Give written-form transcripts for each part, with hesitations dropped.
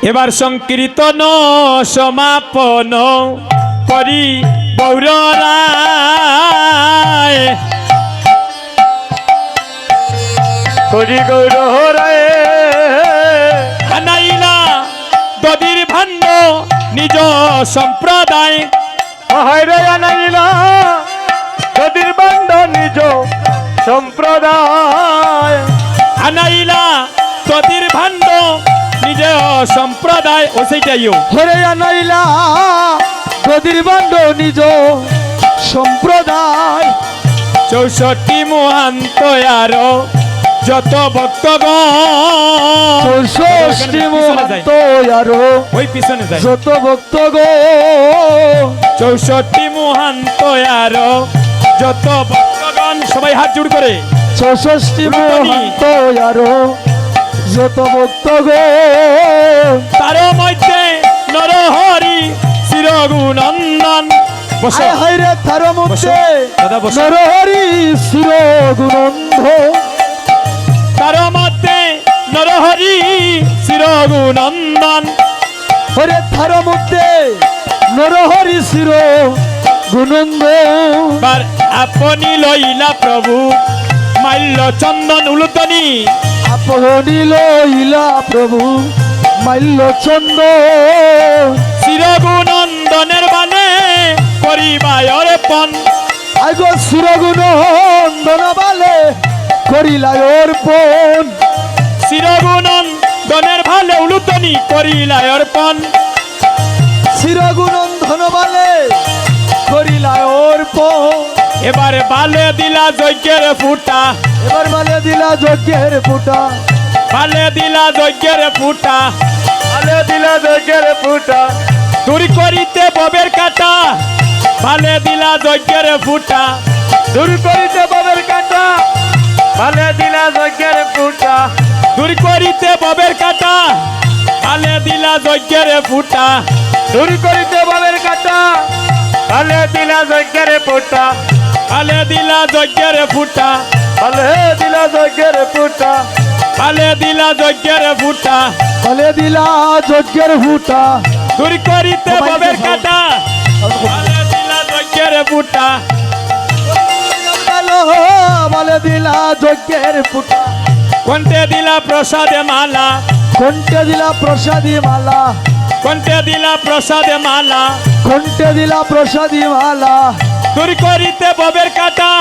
এবার সংকীর্তন সমাপন করি গৌরায় করি গৌরায় আনাইলা দদির ভাণ্ড নিজ সম্প্রদায় হায়রে আনাইলা নদীর বান্ড নিজ সম্প্রদায় আনাইলা দদির ভাণ্ড নিজ সম্প্রদায় ও সেইটাইও হরে আনাইলা নদীর বান্ড নিজ সম্প্রদায় 64 মহান্ত আর যত ভক্তগণ 64 মহান্ত আরো ওই পিছনে যায় যত ভক্তগণ 64 মহান্ত আর যত ভক্তগণ সবাই হাত জোড় করে 64 মহান্ত আরো যত ভক্তগণ তার মধ্যে নরহরি শিরগুনন্দন বসো হায়রে তার মধ্যে দাদা বসো নরহরি শিরগুনন্ধ তার মধ্যে নরহরি শিরগুনন্দন হরে তার মধ্যে নরহরি শির গুনন্দ বার আপনি লইলা প্রভু মাল্য চন্দন উলুতনি আপনি লইলা প্রভু মাল্য চন্দ শিরগুনন্দনের বানে করিবায় অর্পণ আগো শিরগুনন্দন বালে করিলায় অর্পণ শিরগুনন্দনের ভালে উলুতনি করিলায় অর্পণ শিরগুনন্দন বালে করিলায় অর্পণ এবার বালে দিলা যজ্ঞের ফুটা এবার বালে দিলা যজ্ঞের ফুটা বালে দিলা যজ্ঞের ফুটা বালে দিলা যজ্ঞের ফুটা দূর করিতে ববের কাটা বালে দিলা যজ্ঞের ফুটা দূর করিতে ববের কাটা বালে দিলা যজ্ঞের ফুটা দূর করিতে ববের কাটা বালে দিলা যজ্ঞের ফুটা দূর করিতে ববের কাটা বালে দিলা যজ্ঞের ফুটা বালে দিলা যজ্ঞের ফুটা বালে দিলা যজ্ঞের ফুটা বালে দিলা যজ্ঞের ফুটা বালে দিলা যজ্ঞের ফুটা দূর করিতে ববের কাটা বালে দিলা যজ্ঞের ফুটা বালে দিলা যজ্ঞের ফুটা কণ্ঠে দিলা প্রসাদে মালা কণ্ঠে দিলা প্রসাদী মালা কণ্ঠে দিলা প্রসাদে মালা কণ্ঠে দিলা প্রসাদী মালা দূর করিতে ববের কাটা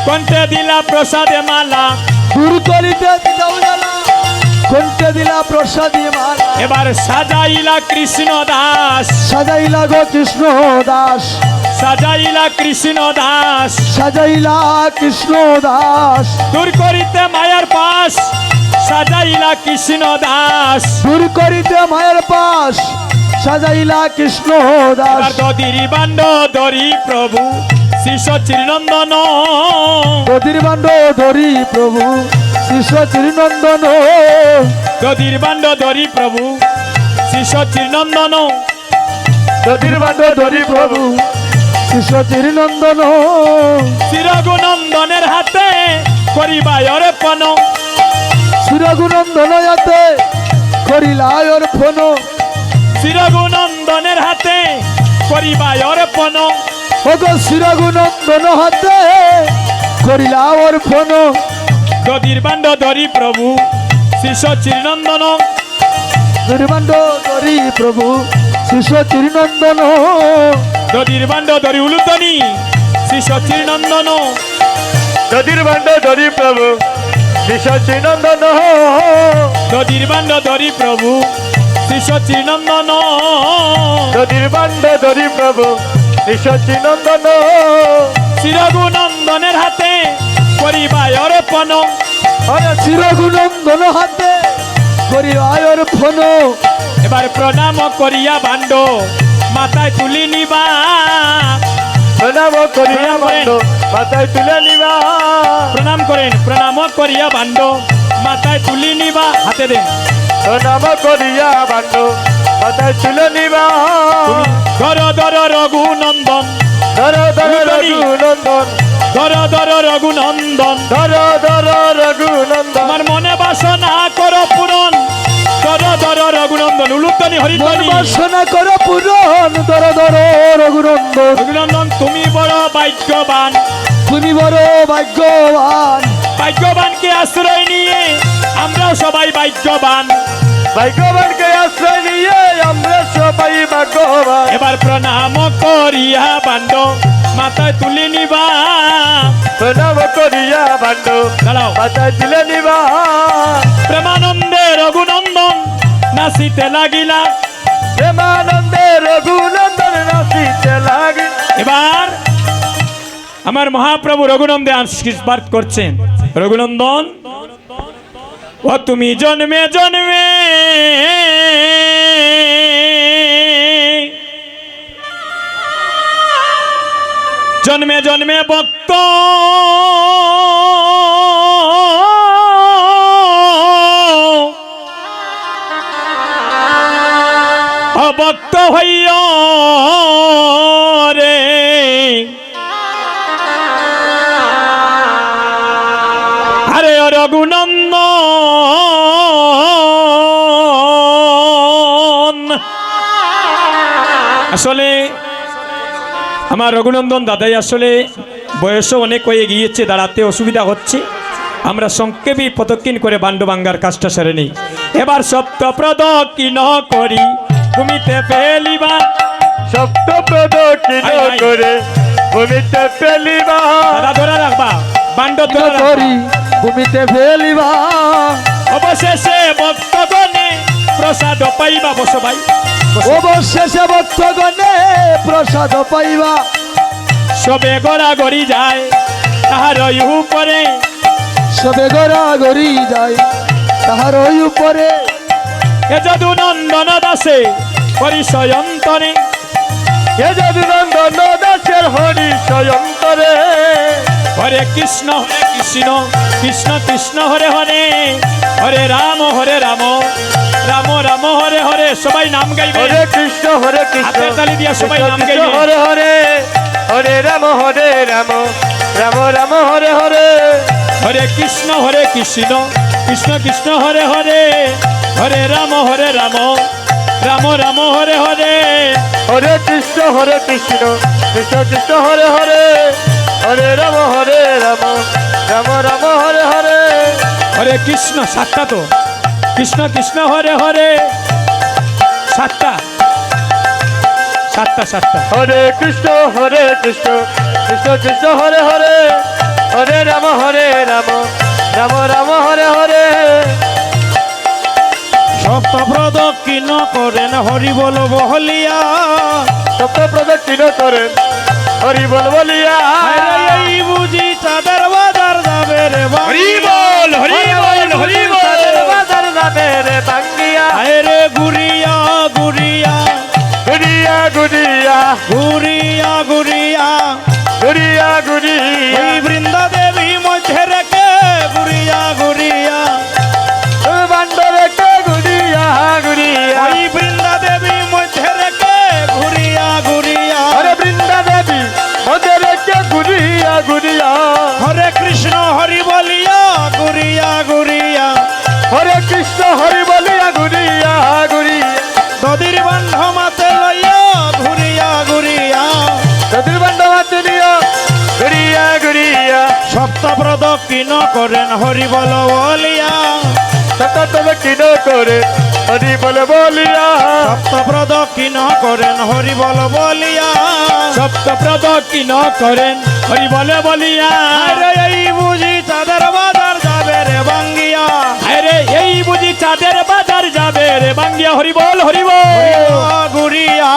কণ্ঠে দিলা প্রসাদে মালা দূর করিতে কণ্ঠে দিলা প্রসাদী মালা এবার সাজাইলা কৃষ্ণ দাস সাজাইলা গো কৃষ্ণ দাস সাজাইলা কৃষ্ণ দাস সাজাইলা কৃষ্ণ দাস দূর করিতে মায়ার পাশ সাজাইলা কৃষ্ণ দাস দূর করিতে মায়ের পাশ সাজাইলা কৃষ্ণ দাস এবার দদির বান্ড ধরি প্রভু শিষ্য চিরনন্দন দধির বান্ড ধরি প্রভু শিষ্য চিরনন্দন দদির বান্ড ধরি প্রভু শিষ্য চিরনন্দন দধির বান্ড ধরি প্রভু শিষ্য চিরনন্দন চিরগুনন্দনের হাতে করিবায় অর্পণ সুরগুনন্দন যাতে করিলায় অর্পণ চিরগুনন্দনের হাতে করিবায় অর্পণ ওগো সুরগুনন্দন হাতে করিলা অর্পণ দদির বান্ড ধরি প্রভু শিষ্য চিরনন্দন দধির বান্ড ধরি প্রভু শিষ্য চিরনন্দন দদির বান্ড ধরি উলুতনি শিষ্য চিরনন্দন দধির বান্ড ধরি প্রভু শিষ্য চিরনন্দন দদির বান্ড ধরি প্রভু শিষ্য চিরনন্দন দধির বান্ড ধরি প্রভু শিষ্য চিরনন্দন চিরগুনন্দনের হাতে করিবায় অর্পণ আরে চিরগুনন্দন হাতে করিলায় অর্পণ এবার প্রণাম করিয়া বান্ড মাথায় তুলি নিবা প্রণাম করিয়া বান্ড মাথায় তুলে নিবা প্রণাম করেন প্রণাম করিয়া বান্ড মাথায় তুলি নিবা হাতে দেন প্রণাম করিয়া বান্ড মাথায় তুলে নিবা ধর ধর রঘুনন্দন ধর ধর রঘুনন্দন ধর ধর রঘুনন্দন ধর ধর রঘুনন্দন আমার মনে বাসনা কর পূরণ দর দর রঘুনন্দন উলুধ্বনি মন হরিধ্বনি বাসনা কর পূরণ দর দর রঘুনন্দন রঘুনন্দন তুমি বড় ভাগ্যবান তুমি বড় ভাগ্যবান ভাগ্যবানকে আশ্রয় নিয়ে আমরাও সবাই ভাগ্যবান ভাগ্যবানকে আশ্রয় নিয়ে আমরা সবাই ভাগ্যবান এবার প্রণাম করিয়া বান্ড মাথায় তুলে নিবা প্রণাম করিয়া বান্ড দাঁড়াও মাথায় তুলে নিবা প্রেমানন্দে রঘুনন্দন নাচিতে লাগিলা প্রেমানন্দে রঘুনন্দন নাচিতে লাগি এবার আমার মহাপ্রভু রঘুনন্দে আশীর্বাদ করছেন রঘুনন্দন ও তুমি জন্মে জন্মে জন্মে জন্মে ভক্ত অভক্ত হইয় রে আরে রঘুনন্দন আসলে আমার রঘুনন্দন দাদাই আসলে বয়সও অনেক হয়ে গিয়েছে, দাঁড়াতে অসুবিধা হচ্ছে। আমরা সংক্ষেপে প্রদক্ষিণ করে বান্ডবাঙ্গার কাজটা সেরে নেই। এবার সপ্ত প্রদক্ষিণ করি ভূমিতে ফেলিবা সপ্ত প্রদক্ষিণ আই, আই। করে ভূমিতে ফেলিবা দাদা ধরে রাখবা বান্ড ধরে রাখবা। করি ভূমিতে ফেলিবা অবশেষে ভক্তগণে প্রসাদ পাইবা বসো ভাই বসো। অবশেষে ভক্তগণে প্রসাদ পাইবা সবে গড়াগড়ি যায় তাহার উপরে সবে গড়া গড়ি যায় তাহার ওই উপরে এ যদু নন্দন দাসে পরিচয় অন্তরে এ যদুনন্দন দাসের হরি স্বয়ন্তরে হরে কৃষ্ণ কৃষ্ণ কৃষ্ণ হরে হরে হরে রাম রাম রাম হরে হরে সবাই নাম গাইবে হরে কৃষ্ণ হাতের তালি দিয়া সবাই নাম কৃষ্ণ গাইবে। হরে হরে হরে রাম রাম রাম হরে হরে হরে কৃষ্ণ কৃষ্ণ কৃষ্ণ হরে হরে হরে রাম রাম রাম হরে হরে হরে কৃষ্ণ কৃষ্ণ কৃষ্ণ হরে হরে হরে রাম রাম রাম হরে হরে হরে কৃষ্ণ সাতটা তো কৃষ্ণ হরে হরে সাতটা সাতটা সাতটা হরে কৃষ্ণ কৃষ্ণ কৃষ্ণ হরে হরে হরে রাম রাম রাম হরে হরে সপ্ত প্রদক্ষিণ করেন হরি বল বহলিয়া সপ্ত প্রদক্ষিণ করেন হরি বল বলিয়া এই বুঝি চাঁদের বাজার যাবে রে হরি বল চাঁদের বাজার যাবে রে বাঙ্গিয়া রে গুরিয়া গুরিয়া গুড়িয়া গুড়িয়া গুরিয়া গুরিয়া গুড়িয়া গুড়িয়া ওই বৃন্দা দেবী মধ্যে রেখে গুরিয়া গুরিয়া বান্ডরে কে গুড়িয়া গুড়িয়া ওই বৃন্দা দেবী মধ্যে রেখে ঘুরিয়া ঘুরিয়া হরে বৃন্দা দেবী মদের কে গুড়িয়া গুড়িয়া হরে কৃষ্ণ হরি বলিয়া ঘুরিয়া ঘুরিয়া হরে কৃষ্ণ হরি বলিয়া গুড়িয়া গুড়িয়া নদীর বান্ধ মাতে লইয়া ঘুরিয়া ঘুরিয়া নদীর বান্ড হাতে নিয়া গুড়িয়া গুড়িয়া সপ্ত প্রদক্ষিণ করেন হরি বল বলিয়া সতত কিনো করে হরি বলে বলিয়া সপ্ত প্রদক্ষিণ করেন হরি বল বলিয়া সপ্ত প্রদক্ষিণ করেন হরি বলে বলিয়া আরে এই বুঝি চাঁদের বাজার যাবে রে বাঙ্গিয়া আরে এই বুঝি চাঁদের বাজার যাবে রে বাঙ্গিয়া হরি বল ঘুরিয়া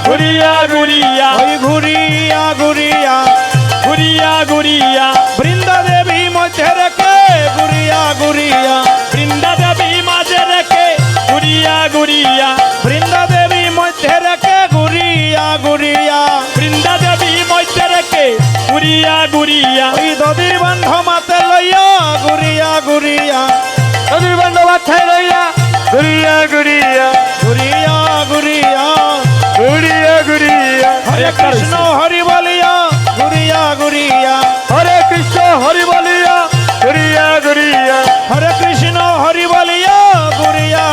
ঘুরিয়া ঘুরিয়া ওই ঘুরিয়া ঘুরিয়া ঘুরিয়া ঘুরিয়া বৃন্দা দেবী মধ্যে রেখে ঘুরিয়া ঘুরিয়া বৃন্দা দেবী মাঝে রেখে ঘুরিয়া ঘুরিয়া বৃন্দা দেবী মধ্যে রেখে ঘুরিয়া ঘুরিয়া বৃন্দা দেবী মধ্যে রেখে ঘুরিয়া ঘুরিয়া ওই নদীর বান্ধ মাতে লইয়া ঘুরিয়া ঘুরিয়া নদীর বান্ড মাথায় লইয়া গুড়িয়া গুড়িয়া ঘুরিয়া ঘুরিয়া গুড়িয়া গুড়িয়া হরে কৃষ্ণ হরি বলিয়া ঘুরিয়া ঘুরিয়া হরে কৃষ্ণ হরি বলিয়া গুড়িয়া গুড়িয়া হরে কৃষ্ণ হরি বলিয়া ঘুরিয়া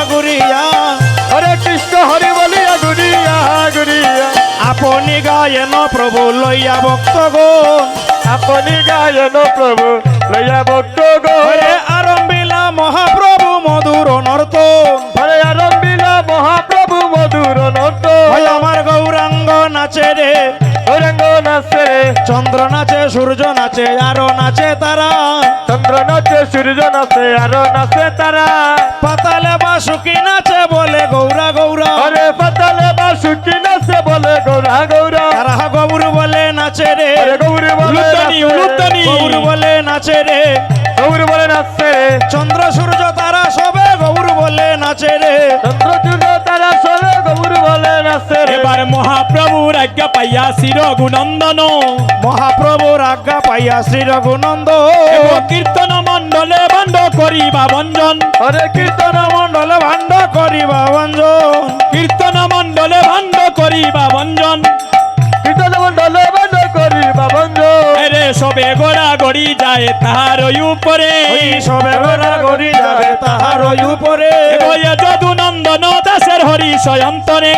গায়েন প্রভু লইয়া ভক্তগণ আপনি গায়ন প্রভু লইয়া ভক্ত গো হরে আরম্ভিলা মহাপ্রভু মধুর নর্তন হরে আরম্ভিলা মহাপ্রভু মধুর নর্ত হয় আমার গৌরাঙ্গ নাচে রে গৌরাঙ্গ নাচে চন্দ্র নাচে সূর্য নাচে আরো নাচে তারা চন্দ্র নাচে সূর্য নাচে আরো নাচে তারা পাতালে বাসুকি নাচে বলে গৌরা গৌরা হরে পাতালে বাসুকি নাচে বলে গৌরা গৌরা তারা গৌর বলে নাচে রে হরে গৌরী বলে উলুধ্বনি, নাচে। উলুধ্বনি। গৌর বলে নাচে রে গৌরী বলে নাচে চন্দ্র সূর্য তারা সবে গৌর বলে নাচে রে চন্দ্র সূর্য তারা সবে গৌর বলে নাচে এবার মহাপ্রভুর আজ্ঞা পাইয়া শ্রী রঘুনন্দন মহাপ্রভুর আজ্ঞা পাইয়া শ্রী রঘুনন্দ কীর্তন মণ্ডলে ভাণ্ড করিবা ভঞ্জন হরে কীর্তন মণ্ডলে ভাণ্ড করিবা ভঞ্জন কীর্তন মণ্ডলে ভাণ্ড করিবা ভঞ্জন কীর্তন মণ্ডলে বন্ধ করি বাবঞ্জ রে সবে গোড়া গড়ি যায় তাহার উপরে সবে গোড়া গড়ি যাবে তাহার উপরে যদুনন্দন দাসের হরি সয়ন্তরে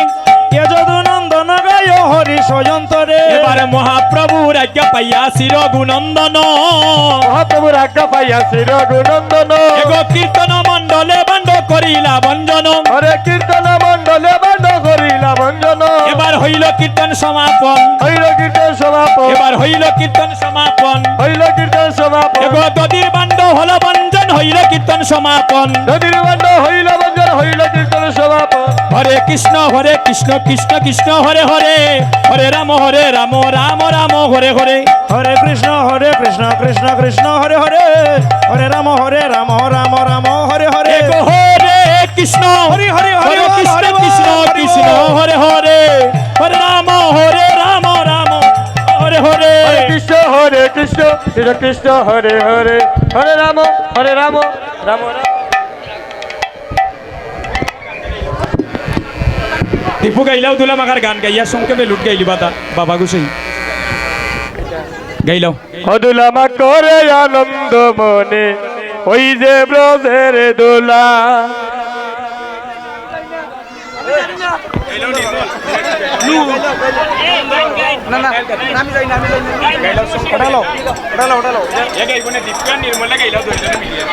যদুনন্দন গায় হরি সয়ন্তরে এবার মহাপ্রভুর আজ্ঞা পাইয়া শ্রী রঘুনন্দন মহাপ্রভুর আজ্ঞা পাইয়া শ্রী রঘুনন্দন কীর্তন মণ্ডলে ভাণ্ড করিলা ভঞ্জন হরে কীর্তন মণ্ডলে বন্ধ করিলা ভঞ্জন এবার হইল কীর্তন সমাপন হইল কীর্তন সমাপন এবার হইল কীর্তন সমাপন হইল কীর্তন সমাপন দদির বাণ্ড হল ভঞ্জন হইল কীর্তন সমাপন নদীর বন্ধ হইল ভঞ্জন হইল কীর্তন সমাপন হরে কৃষ্ণ কৃষ্ণ কৃষ্ণ হরে হরে হরে রাম রাম রাম হরে হরে হরে কৃষ্ণ কৃষ্ণ কৃষ্ণ হরে হরে হরে রাম রাম রাম হরে হরে হরে কৃষ্ণ হরে হরে হরে কৃষ্ণ কৃষ্ণ কৃষ্ণ হরে হরে হরে রাম রাম হরে হরে হরে কৃষ্ণ কৃষ্ণ কৃষ্ণ হরে হরে হরে রাম রাম রাম টিপু গাইলাও তুলা মাগার গান গাইয়া সংক্ষেপে লুট গাইলি বাবা গুছাই গাইলাও হদুলামা করে আনন্দ মনে ওই যে ব্রজের দোলা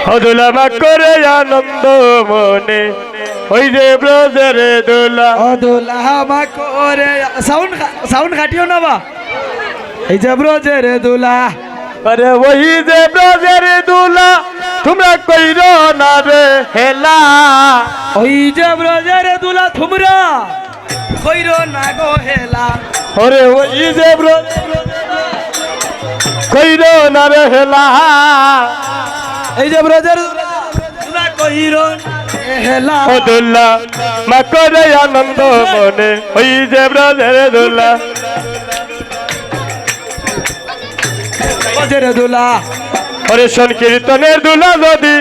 হদুলামা করে আনন্দ মনে ওই যে ব্রজের দোলা দোলা করে সাউন্ড কাটিও না বা এই যে ব্রজের দোলা আরে ওই যে ব্রজের দোলা তোমরা কইর না রে হেলা ওই যে ব্রজের দোলা তোমরা কইর না গো হেলা ওরে ওই যে ব্রজ কইর না রে হেলা এই যে ব্রজের দোলা কইর হেলা হদুল্লা মা করে আনন্দ মনে ওই যে ব্রজের দোলা ব্রজের দোলা হরে সংকীর্তনের দোলা যদি